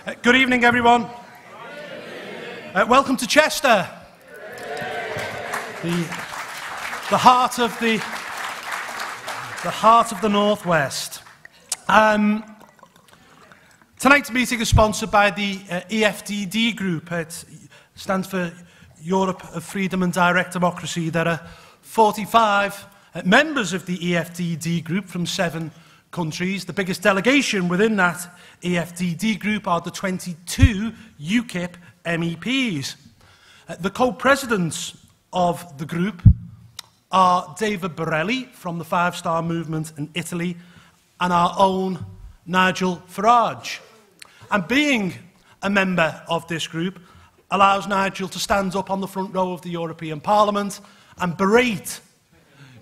Good evening, everyone. Welcome to Chester, the heart of the Northwest. Tonight's meeting is sponsored by the EFDD group. It stands for Europe of Freedom and Direct Democracy. There are 45 members of the EFDD group from 7 countries. The biggest delegation within that EFDD group are the 22 UKIP MEPs. The co-presidents of the group are David Borrelli from the Five Star Movement in Italy and our own Nigel Farage. And being a member of this group allows Nigel to stand up on the front row of the European Parliament and berate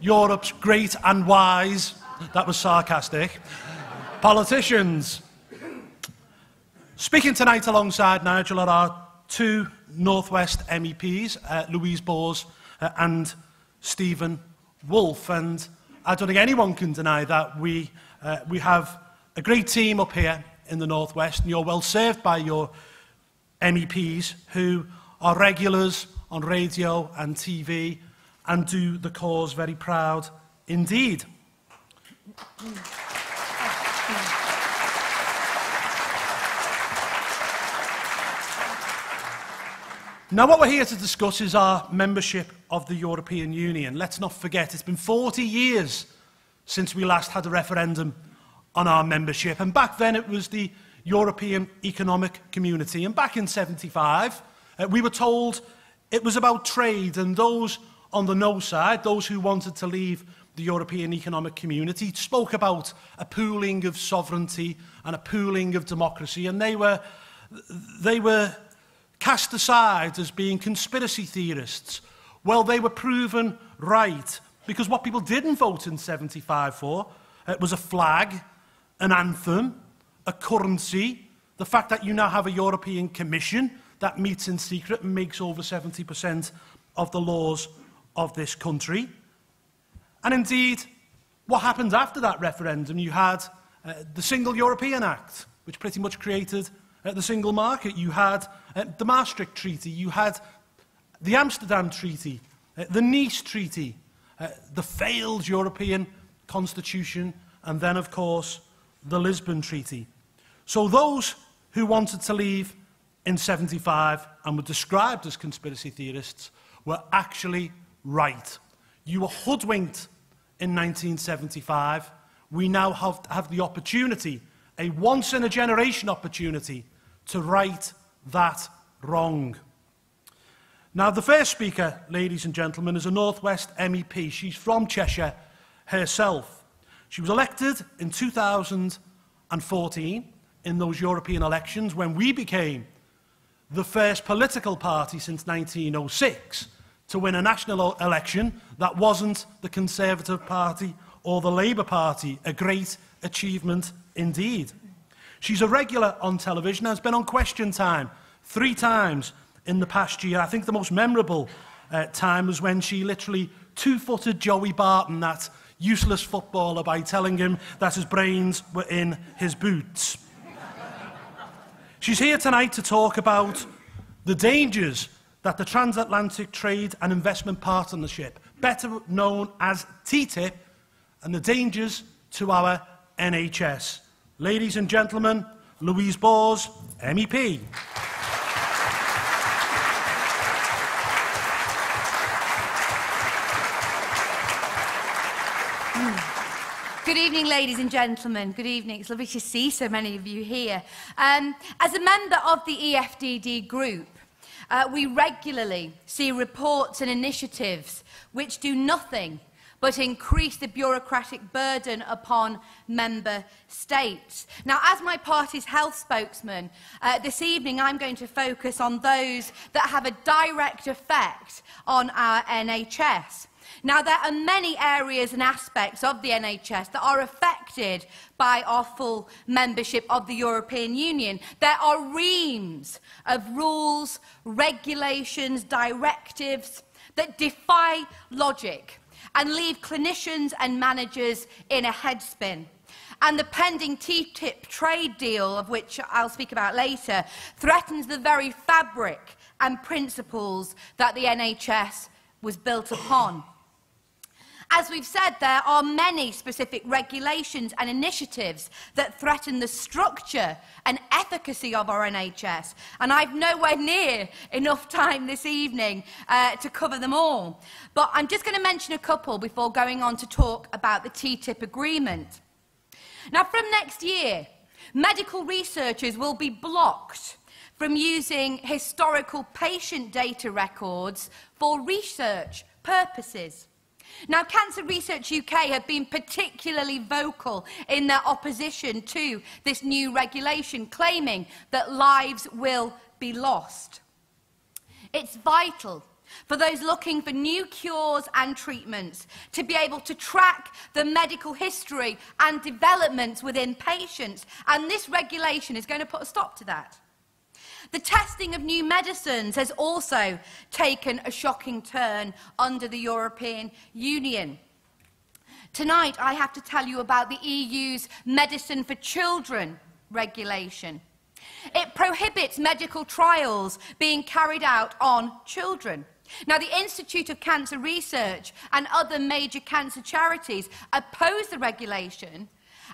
Europe's great and wise, that was sarcastic, politicians. Speaking tonight alongside Nigel are our 2 Northwest MEPs, Louise Bours and Stephen Wolfe. And I don't think anyone can deny that we have a great team up here in the Northwest, and you're well served by your MEPs who are regulars on radio and TV and do the cause very proud indeed. Now, what we're here to discuss is our membership of the European Union. Let's not forget, it's been 40 years since we last had a referendum on our membership, and back then it was the European Economic Community, and back in '75 we were told it was about trade, and those on the no side, those who wanted to leave the European Economic Community, spoke about a pooling of sovereignty and a pooling of democracy, and they were cast aside as being conspiracy theorists. Well, they were proven right, because what people didn't vote in '75 for was a flag, an anthem, a currency, the fact that you now have a European Commission that meets in secret and makes over 70% of the laws of this country. And indeed, what happened after that referendum? You had the Single European Act, which pretty much created the single market. You had the Maastricht Treaty, you had the Amsterdam Treaty, the Nice Treaty, the failed European Constitution, and then, of course, the Lisbon Treaty. So those who wanted to leave in '75 and were described as conspiracy theorists were actually right. You were hoodwinked in 1975. We now have the opportunity, a once-in-a-generation opportunity, to right that wrong. Now, the first speaker, ladies and gentlemen, is a Northwest MEP. She's from Cheshire herself. She was elected in 2014 in those European elections when we became the first political party since 1906 to win a national election that wasn't the Conservative Party or the Labour Party. A great achievement indeed. She's a regular on television, has been on Question Time 3 times in the past year. I think the most memorable time was when she literally 2-footed Joey Barton, that useless footballer, by telling him that his brains were in his boots. She's here tonight to talk about the dangers that the Transatlantic Trade and Investment Partnership, better known as TTIP, and the dangers to our NHS. Ladies and gentlemen, Louise Bours, MEP. Good evening, ladies and gentlemen. Good evening. It's lovely to see so many of you here. As a member of the EFDD group, we regularly see reports and initiatives which do nothing but increase the bureaucratic burden upon member states. Now, as my party's health spokesman, this evening I'm going to focus on those that have a direct effect on our NHS. Now, there are many areas and aspects of the NHS that are affected by our full membership of the European Union. There are reams of rules, regulations, directives that defy logic and leave clinicians and managers in a headspin. and the pending TTIP trade deal, of which I'll speak about later, threatens the very fabric and principles that the NHS was built upon. As we've said, there are many specific regulations and initiatives that threaten the structure and efficacy of our NHS, and I've nowhere near enough time this evening to cover them all. But I'm just going to mention a couple before going on to talk about the TTIP agreement. Now, from next year, medical researchers will be blocked from using historical patient data records for research purposes. Now, Cancer Research UK have been particularly vocal in their opposition to this new regulation, claiming that lives will be lost. It's vital for those looking for new cures and treatments to be able to track the medical history and developments within patients, and this regulation is going to put a stop to that. The testing of new medicines has also taken a shocking turn under the European Union. Tonight, I have to tell you about the EU's Medicine for Children regulation. It prohibits medical trials being carried out on children. Now, the Institute of Cancer Research and other major cancer charities oppose the regulation,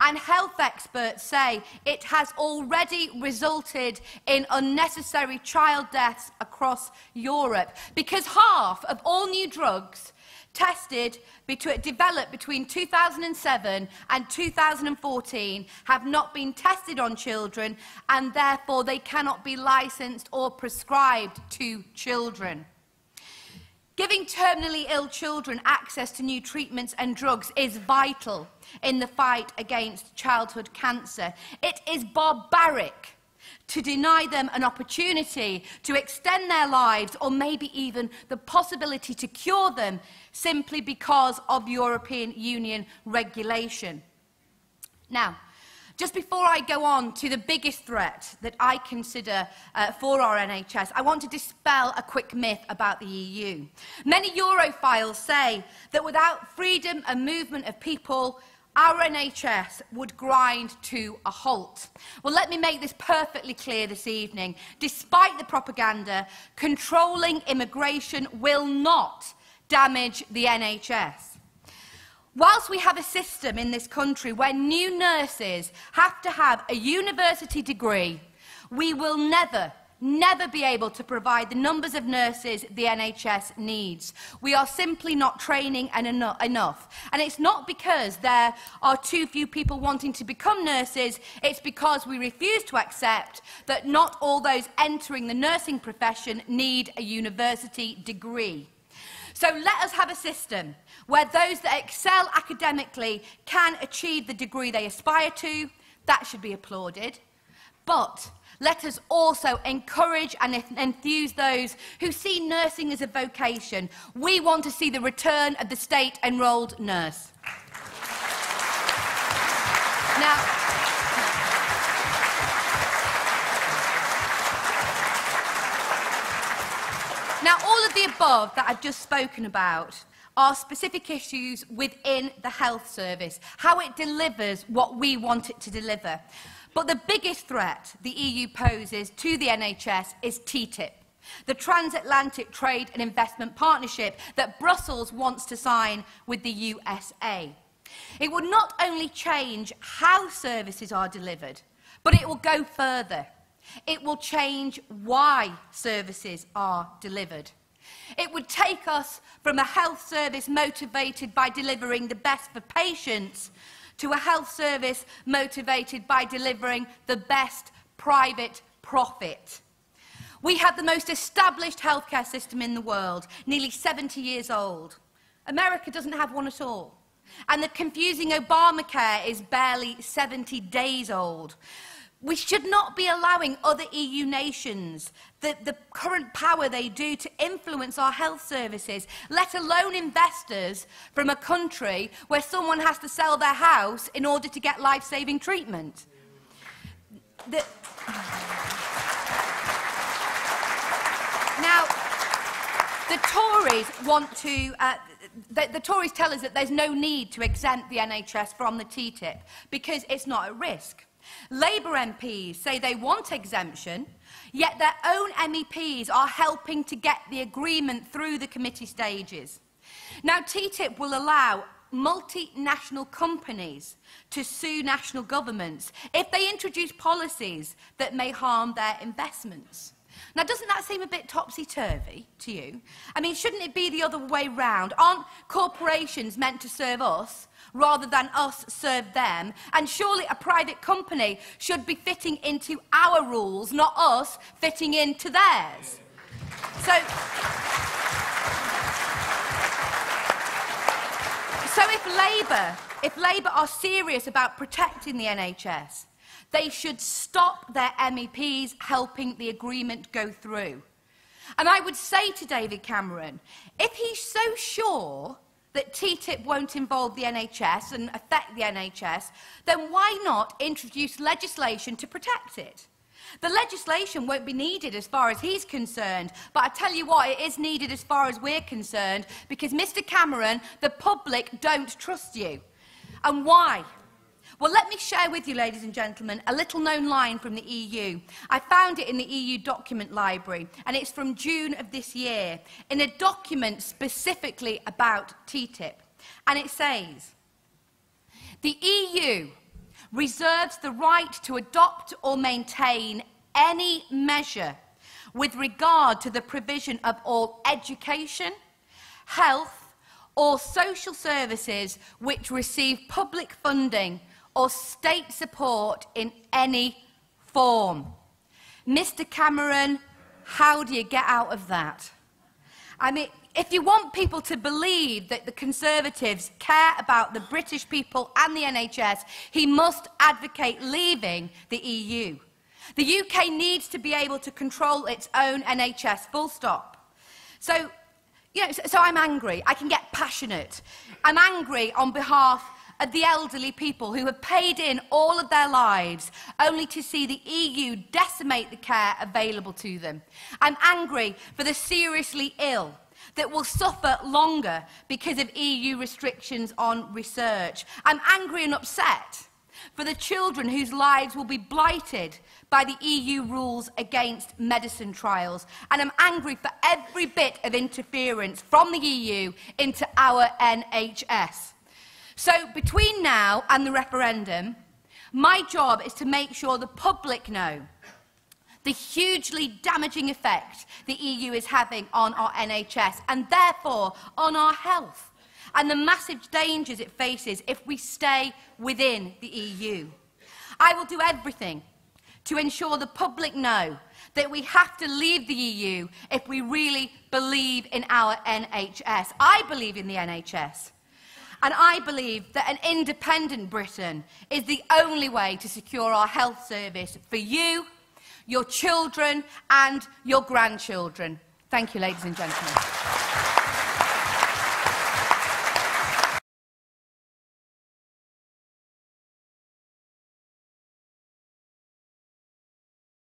and health experts say it has already resulted in unnecessary child deaths across Europe, because half of all new drugs developed between 2007 and 2014 have not been tested on children, and therefore they cannot be licensed or prescribed to children. Giving terminally ill children access to new treatments and drugs is vital in the fight against childhood cancer. It is barbaric to deny them an opportunity to extend their lives, or maybe even the possibility to cure them, simply because of European Union regulation. Now, just before I go on to the biggest threat that I consider for our NHS, I want to dispel a quick myth about the EU. Many Europhiles say that without freedom and movement of people, our NHS would grind to a halt. Well, let me make this perfectly clear this evening. Despite the propaganda, controlling immigration will not damage the NHS. Whilst we have a system in this country where new nurses have to have a university degree, we will never be able to provide the numbers of nurses the NHS needs. We are simply not training enough. And it's not because there are too few people wanting to become nurses, it's because we refuse to accept that not all those entering the nursing profession need a university degree. So let us have a system where those that excel academically can achieve the degree they aspire to. That should be applauded. But let us also encourage and enthuse those who see nursing as a vocation. We want to see the return of the state-enrolled nurse. Now, all of the above that I've just spoken about are specific issues within the health service, how it delivers what we want it to deliver. But the biggest threat the EU poses to the NHS is TTIP, the Transatlantic Trade and Investment Partnership that Brussels wants to sign with the USA. It will not only change how services are delivered, but it will go further. It will change why services are delivered. It would take us from a health service motivated by delivering the best for patients to a health service motivated by delivering the best private profit. We have the most established healthcare system in the world, nearly 70 years old. America doesn't have one at all. And the confusing Obamacare is barely 70 days old. We should not be allowing other EU nations the current power they do to influence our health services, let alone investors from a country where someone has to sell their house in order to get life-saving treatment. Now, The Tories want to... the Tories tell us that there's no need to exempt the NHS from the TTIP because it's not at risk. Labour MPs say they want exemption, yet their own MEPs are helping to get the agreement through the committee stages. Now, TTIP will allow multinational companies to sue national governments if they introduce policies that may harm their investments. Now, doesn't that seem a bit topsy-turvy to you? I mean, shouldn't it be the other way round? Aren't corporations meant to serve us rather than us serve them? And surely a private company should be fitting into our rules, not us fitting into theirs. So if Labour are serious about protecting the NHS, they should stop their MEPs helping the agreement go through. And I would say to David Cameron, if he's so sure that TTIP won't involve the NHS and affect the NHS, then why not introduce legislation to protect it? The legislation won't be needed as far as he's concerned, but I tell you what, it is needed as far as we're concerned, because, Mr Cameron, the public don't trust you. And why? Well, let me share with you, ladies and gentlemen, a little-known line from the EU. I found it in the EU document library, and it's from June of this year, in a document specifically about TTIP. And it says, "The EU reserves the right to adopt or maintain any measure with regard to the provision of all education, health, or social services which receive public funding or state support in any form." Mr Cameron, how do you get out of that? I mean, if you want people to believe that the Conservatives care about the British people and the NHS, he must advocate leaving the EU. The UK needs to be able to control its own NHS, full stop. So I'm angry. I can get passionate. I'm angry on behalf of the elderly people who have paid in all of their lives only to see the EU decimate the care available to them. I'm angry for the seriously ill that will suffer longer because of EU restrictions on research. I'm angry and upset for the children whose lives will be blighted by the EU rules against medicine trials. And I'm angry for every bit of interference from the EU into our NHS. So between now and the referendum, my job is to make sure the public know the hugely damaging effect the EU is having on our NHS and therefore on our health, and the massive dangers it faces if we stay within the EU. I will do everything to ensure the public know that we have to leave the EU if we really believe in our NHS. I believe in the NHS. And I believe that an independent Britain is the only way to secure our health service for you, your children and your grandchildren. Thank you, ladies and gentlemen.